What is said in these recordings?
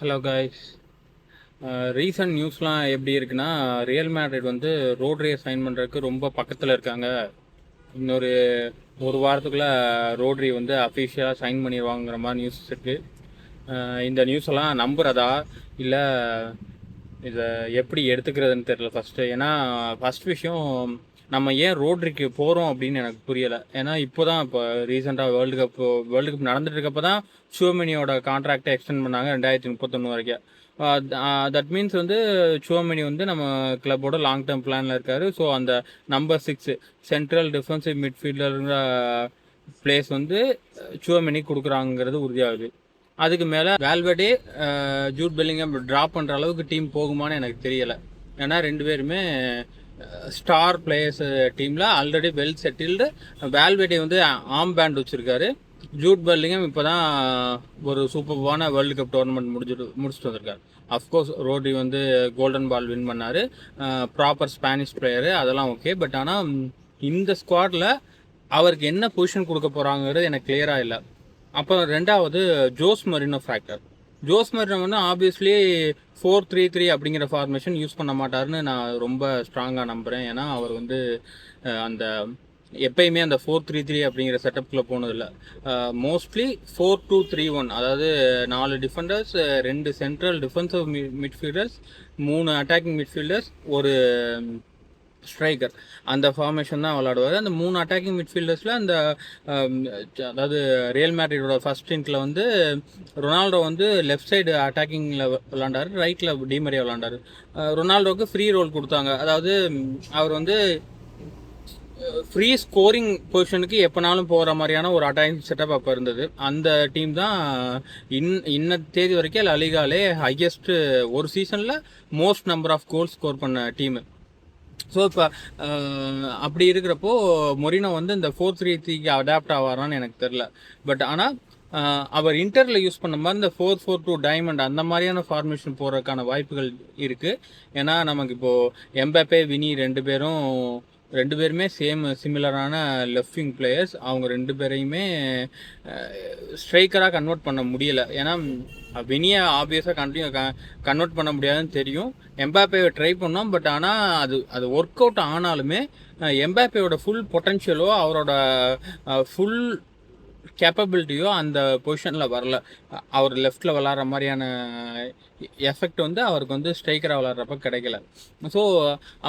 Hello guys. Recent நியூஸ்லாம் எப்படி இருக்குன்னா, ரியல் மேட்ரிட் வந்து ரோட்ரியை சைன் பண்ணுறதுக்கு ரொம்ப பக்கத்தில் இருக்காங்க. இன்னொரு ஒரு வாரத்துக்குள்ளே ரோட்ரி வந்து அஃபிஷியலாக சைன் பண்ணிடுவாங்கிற மாதிரி நியூஸ் இருக்குது. இந்த நியூஸ் எல்லாம் நம்புறதா இல்லை இதை எப்படி எடுத்துக்கிறதுன்னு தெரியல ஃபஸ்ட்டு. ஏன்னா ஃபஸ்ட் விஷயம், நம்ம ஏன் ரோட்ரிக்கு போகிறோம் அப்படின்னு எனக்கு புரியலை. ஏன்னா இப்போ ரீசெண்டாக வேர்ல்டு கப் நடந்துட்டு இருக்கப்போ தான் ஷுவமினியோட கான்ட்ராக்டை எக்ஸ்டெண்ட் பண்ணாங்க 2031 வரைக்கும். தட் மீன்ஸ் வந்து ஷுவமினி வந்து நம்ம கிளப்போட லாங் டேர்ம் பிளானில் இருக்காரு. ஸோ அந்த நம்பர் 6 சென்ட்ரல் டிஃபென்சிவ் மிட்ஃபீல்டருங்கிற பிளேஸ் வந்து ஷுவமினி கொடுக்குறாங்கிறது உறுதியாகுது. அதுக்கு மேலே வேல்வெடே ஜூட் பெல்லிங்ஹாம் ட்ராப் பண்ணுற அளவுக்கு டீம் போகுமான்னு எனக்கு தெரியலை. ஏன்னா ரெண்டு பேருமே ஸ்டார் பிளேயர்ஸ் டீமில் ஆல்ரெடி வெல் செட்டில்டு. வேல்வெடே வந்து ஆம் பேண்ட் வச்சுருக்காரு. ஜூட் பெல்லிங்ஹாம் இப்போ தான் ஒரு சூப்பர்வான வேர்ல்டு கப் டோர்னமெண்ட் முடிச்சுட்டு வந்திருக்காரு. அஃப்கோர்ஸ் ரோட்ரி வந்து கோல்டன் பால் வின் பண்ணார், ப்ராப்பர் ஸ்பானிஷ் பிளேயரு, அதெல்லாம் ஓகே. பட் ஆனால் இந்த ஸ்குவாடில் அவருக்கு என்ன பொசிஷன் கொடுக்க போகிறாங்கிறது எனக்கு கிளியராக இல்லை. அப்புறம் ரெண்டாவது Jose Mourinho factor. Jose Mourinho வந்து ஆப்வியஸ்லி 4-3-3 அப்படிங்கிற ஃபார்மேஷன் யூஸ் பண்ண மாட்டாருன்னு நான் ரொம்ப ஸ்ட்ராங்காக நம்புகிறேன். ஏன்னா அவர் வந்து அந்த எப்பயுமே அந்த 4-3-3 அப்படிங்கிற செட்டப்பில் போனதில்லை. மோஸ்ட்லி 4-2-3-1, அதாவது 4 defenders, 2 central defensive midfielders, 3 attacking midfielders, ஒரு ஸ்ட்ரைக்கர், அந்த ஃபார்மேஷன் தான் விளாடுவார். அந்த 3 அட்டாக்கிங் மிட்ஃபீல்டர்ஸில் அந்த அதாவது ரியல் மேட்ரிடோட ஃபர்ஸ்ட் டீமில் வந்து ரொனால்டோ வந்து லெஃப்ட் சைடு அட்டாக்கிங்கில் விளாண்டார், ரைட்டில் டிமரியா விளாண்டார். ரொனால்டோவுக்கு ஃப்ரீ ரோல் கொடுத்தாங்க. அதாவது அவர் வந்து ஃப்ரீ ஸ்கோரிங் பொசிஷனுக்கு எப்போனாலும் போகிற மாதிரியான ஒரு அட்டாக்கிங் செட்டப் அப்போ இருந்தது. அந்த டீம் தான் இன்ன தேதி வரைக்கும் லலிகாலே ஹையஸ்ட்டு ஒரு சீசனில் most number of goals score பண்ண டீமு. ஸோ இப்போ அப்படி இருக்கிறப்போ மொரினோ வந்து இந்த 4-3-3க்கு அடாப்ட் ஆவாரான்னு எனக்கு தெரில. பட் ஆனால் அவர் இன்டரில் யூஸ் பண்ண மாதிரி இந்த 4-4-2 டைமண்ட் அந்த மாதிரியான ஃபார்மேஷன் போகிறதுக்கான வாய்ப்புகள் இருக்குது. ஏன்னா நமக்கு இப்போது எம்பாப்பே, வினி ரெண்டு பேருமே சிமிலரான லெஃப்ட் விங் பிளேயர்ஸ். அவங்க ரெண்டு பேரையுமே ஸ்ட்ரைக்கராக கன்வெர்ட் பண்ண முடியலை. ஏன்னா வினியை ஆப்வியஸாக கன்வெர்ட் பண்ண முடியாதுன்னு தெரியும். எம்பாப்பேவை ட்ரை பண்ணோம். பட் ஆனால் அது ஒர்க் அவுட் ஆனாலுமே எம்பாப்பேயோட ஃபுல் பொட்டன்ஷியலோ அவரோட ஃபுல் கேப்பபிலிட்டியோ அந்த பொசிஷனில் வரல. அவர் லெஃப்டில் விளாட்ற மாதிரியான எஃபெக்ட் வந்து அவருக்கு வந்து ஸ்ட்ரைக்கராக விளாட்றப்ப கிடைக்கல. ஸோ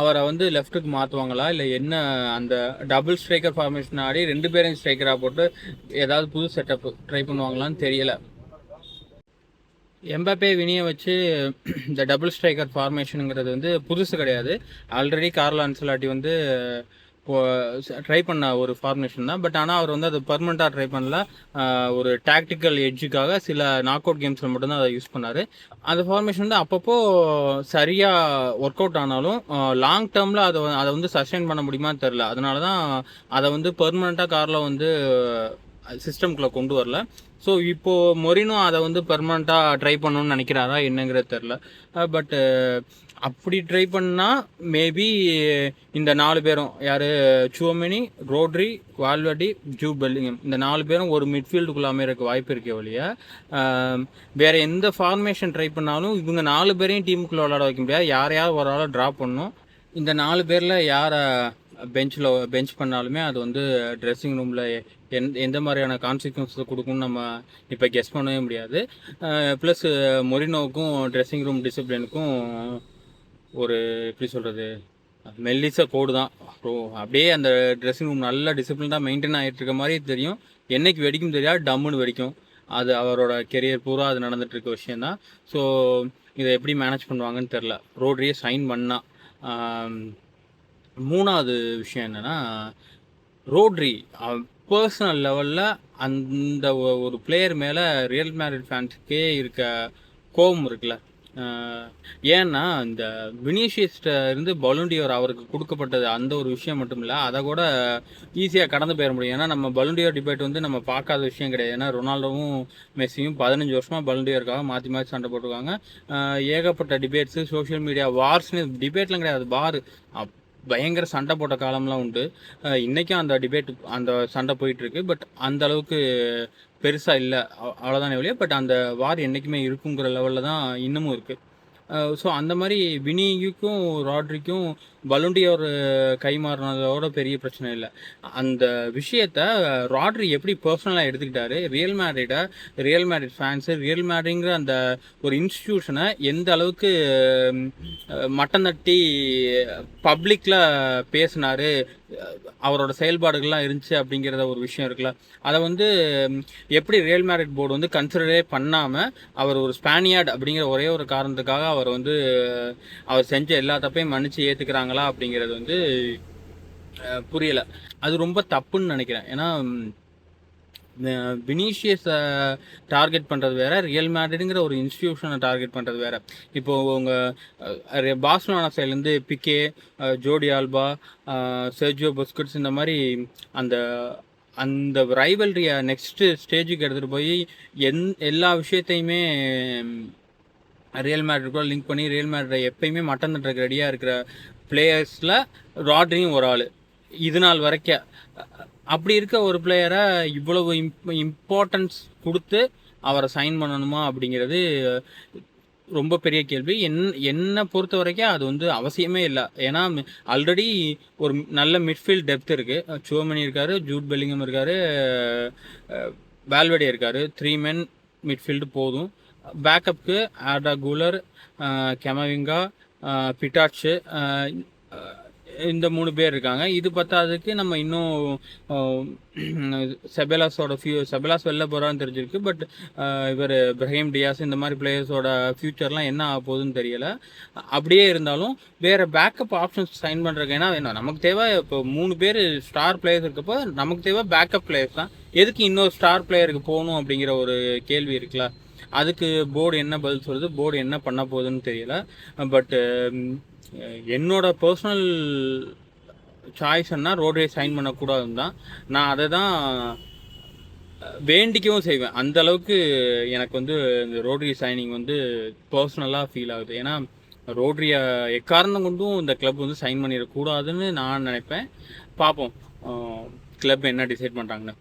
அவரை வந்து லெஃப்ட்டுக்கு மாற்றுவாங்களா இல்லை என்ன, அந்த டபுள் ஸ்ட்ரைக்கர் ஃபார்மேஷன் ஆடி 2 பேரையும் ஸ்ட்ரைக்கராக போட்டு ஏதாவது புது செட்டப் ட்ரை பண்ணுவாங்களான்னு தெரியலை. எம்பாப்பே, வினியை வச்சு இந்த டபுள் ஸ்ட்ரைக்கர் ஃபார்மேஷனுங்கிறது வந்து புதுசு கிடையாது. ஆல்ரெடி கார்லோ அன்செலாட்டி வந்து ட்ரை பண்ண ஒரு ஃபார்மேஷன் தான். பட் ஆனால் அவர் வந்து அது பர்மனெண்ட்டாக ட்ரை பண்ணல. ஒரு டாக்டிக்கல் எட்ஜுக்காக சில நாக் அவுட் கேம்ஸில் மட்டும்தான் அதை யூஸ் பண்ணார். அந்த ஃபார்மேஷன் வந்து அப்பப்போ சரியாக ஒர்க் அவுட் ஆனாலும் லாங் டேர்மில் அதை வந்து சஸ்டெயின் பண்ண முடியுமான்னு தெரில. அதனால தான் அதை வந்து பர்மனெண்ட்டாக கார்லோ வந்து சிஸ்டம்குள்ளே கொண்டு வரல. ஸோ இப்போது மொரினோ அதை வந்து பெர்மனண்ட்டாக ட்ரை பண்ணணும்னு நினைக்கிறாரா என்னங்கிறது தெரில. பட் அப்படி ட்ரை பண்ணால் மேபி இந்த 4 பேரும் யார், சுவமினி, ரோட்ரி, வால்வெர்டே, ஜூட் பெல்லிங்ஹாம், இந்த 4 பேரும் ஒரு மிட்ஃபீல்டுக்குள்ளே அமையறதுக்கு வாய்ப்பு இருக்கே ஒழிய வேறு எந்த ஃபார்மேஷன் ட்ரை பண்ணாலும் இவங்க 4 பேரையும் டீமுக்குள்ளே விளாட வைக்க முடியாது. யாரையாவது ஒரு ஆளை ட்ராப் பண்ணணும். இந்த 4 பேரில் யாரை பெஞ்ச் பண்ணாலுமே அது வந்து ட்ரெஸ்ஸிங் ரூமில் எந்த மாதிரியான கான்சிக்வன்ஸை கொடுக்கும்னு நம்ம இப்போ கெஸ் பண்ணவே முடியாது. ப்ளஸ் மொரினோவுக்கும் ட்ரெஸ்ஸிங் ரூம் டிசிப்ளினுக்கும் ஒரு எப்படி சொல்கிறது, மெல்லிச கோடு தான். அப்படியே அந்த ட்ரெஸ்ஸிங் ரூம் நல்ல டிசிப்ளினாக மெயின்டைன் ஆகிட்டு இருக்க மாதிரி தெரியும். என்னைக்கு வெடிக்கும் தெரியாது, டம்முன்னு வெடிக்கும். அது அவரோட கெரியர் பூரா அது நடந்துகிட்ருக்க விஷயந்தான். ஸோ இதை எப்படி மேனேஜ் பண்ணுவாங்கன்னு தெரில. ரோட்ரியை சைன் பண்ணால். மூணாவது விஷயம் என்னென்னா, ரோட்ரி பர்சனல் லெவலில் அந்த ஒரு பிளேயர் மேலே ரியல் மேட்ரிட் ஃபேன்ஸுக்கே இருக்க கோபம் இருக்குல்ல. ஏன்னா இந்த வினிஷியஸ்ட இருந்து பலூன் டியோர் அவருக்கு கொடுக்கப்பட்டது அந்த ஒரு விஷயம் மட்டும் இல்லை, அதை கூட ஈஸியாக கடந்து போயிட முடியும். ஏன்னா நம்ம பலூன் டியோர் டிபேட் வந்து நம்ம பார்க்காத விஷயம் கிடையாது. ஏன்னா ரொனால்டோவும் மெஸ்ஸியும் 15 வருஷமாக பலூன் டியோருக்காக மாற்றி சண்டை போட்டுருக்காங்க. ஏகப்பட்ட டிபேட்ஸு, சோஷியல் மீடியா வார்ஸ்னு டிபேட்லாம் கிடையாது, பார் பயங்கர சண்டை போட்ட காலம்லாம் உண்டு. இன்றைக்கும் அந்த டிபேட் அந்த சண்டை போயிட்டுருக்கு. பட் அந்த அளவுக்கு பெருசாக இல்லை, அவ்வளோதானே ஒழிய. பட் அந்த வார் என்றைக்குமே இருக்குங்கிற லெவலில் தான் இன்னமும் இருக்குது. ஸோ அந்த மாதிரி வினிக்கும் ராட்ரிக்கும் பலூண்டியோர் கை மாறினதோட பெரிய பிரச்சனை இல்லை. அந்த விஷயத்த ராட்ரி எப்படி பர்சனலாக எடுத்துக்கிட்டாரு, ரியல் மேட்ரிட் ஃபேன்ஸு, ரியல் மேட்ரிங்கிற அந்த ஒரு இன்ஸ்டிடியூஷனை எந்த அளவுக்கு மட்டம் தட்டி பப்ளிக்கில் பேசினார், அவரோட செயல்பாடுகள்லாம் இருந்துச்சு அப்படிங்கிறத ஒரு விஷயம் இருக்குல்ல. அதை வந்து எப்படி ரியல் மேட்ரிட் போர்டு வந்து கன்சிடரே பண்ணாமல் அவர் ஒரு ஸ்பானியார்ட் அப்படிங்கிற ஒரே ஒரு காரணத்துக்காக அவர் வந்து அவர் செஞ்ச எல்லா தப்பையும் மன்னிச்சு ஏற்றுக்கிறாங்களா அப்படிங்கிறது வந்து புரியலை. அது ரொம்ப தப்புன்னு நினைக்கிறேன். ஏன்னா வினிஷியஸை டார்கெட் பண்ணுறது வேறு, ரியல் மேட்ரிட்ங்கிற ஒரு இன்ஸ்டிடியூஷனை டார்கெட் பண்ணுறது வேறு. இப்போது உங்கள் பார்சலோனா சைட்லேருந்து பிகே, ஜோடி ஆல்பா, செர்ஜியோ புஸ்கட்ஸ் இந்த மாதிரி அந்த அந்த ரைவல்ரியை நெக்ஸ்ட்டு ஸ்டேஜுக்கு எடுத்துகிட்டு போய் எல்லா விஷயத்தையுமே ரியல் மேட்ரிட் கூட லிங்க் பண்ணி ரியல் மேட்ரிட்டை எப்பயுமே மட்டம் தட்டுறதுக்கு ரெடியாக இருக்கிற பிளேயர்ஸில் ராட்ரியும் ஒரு ஆள். இது நாள் வரைக்கும் அப்படி இருக்க ஒரு பிளேயரை இவ்வளவு இம்பார்ட்டன்ஸ் கொடுத்து அவரை சைன் பண்ணணுமா அப்படிங்கிறது ரொம்ப பெரிய கேள்வி. என்னை பொறுத்த வரைக்கும் அது வந்து அவசியமே இல்லை. ஏன்னா ஆல்ரெடி ஒரு நல்ல மிட்ஃபீல்ட் டெப்த் இருக்குது. சோமனி இருக்கார், ஜூட் பெல்லிங்கம் இருக்கார், வால்வெடே இருக்கார். 3 men மிட்ஃபீல்டு போதும். பேக்கப்புக்கு ஆர்டா கூலர், கெமவிங்கா, பிட்டாச்சு, இந்த 3 பேர் இருக்காங்க. இது பத்தாததுக்கு நம்ம இன்னும் செபலாஸ் வெளில போகிறான்னு தெரிஞ்சிருக்கு. பட் இவர் பிரஹீம் டியாஸ் இந்த மாதிரி பிளேயர்ஸோட ஃப்யூச்சர்லாம் என்ன ஆக போகுதுன்னு தெரியலை. அப்படியே இருந்தாலும் வேறு பேக்கப் ஆப்ஷன்ஸ் சைன் பண்ணுறதுக்கு ஏன்னா வேணும். நமக்கு தேவை இப்போ 3 பேர் ஸ்டார் பிளேயர்ஸ் இருக்கப்போ நமக்கு தேவை பேக்கப் பிளேயர்ஸ் தான். எதுக்கு இன்னொரு ஸ்டார் பிளேயருக்கு போகணும் அப்படிங்கிற ஒரு கேள்வி இருக்குல்ல. அதுக்கு போர்டு என்ன பதில் சொல்லுது, போர்டு என்ன பண்ண போகுதுன்னு தெரியல. பட் என்னோட பர்சனல் சாய்ஸ்ன்னா ரோட்ரியை சைன் பண்ணக்கூடாதுன்னு தான். நான் அதை தான் வேண்டிக்கவும் செய்வேன். அந்த அளவுக்கு எனக்கு வந்து இந்த ரோட்ரி சைனிங் வந்து பர்சனலாக ஃபீல் ஆகுது. ஏன்னா ரோட்ரியை எக்காரணம் கொண்டும் இந்த கிளப் வந்து சைன் பண்ணிடக்கூடாதுன்னு நான் நினைப்பேன். பார்ப்போம் கிளப் என்ன டிசைட் பண்ணுறாங்கன்னு.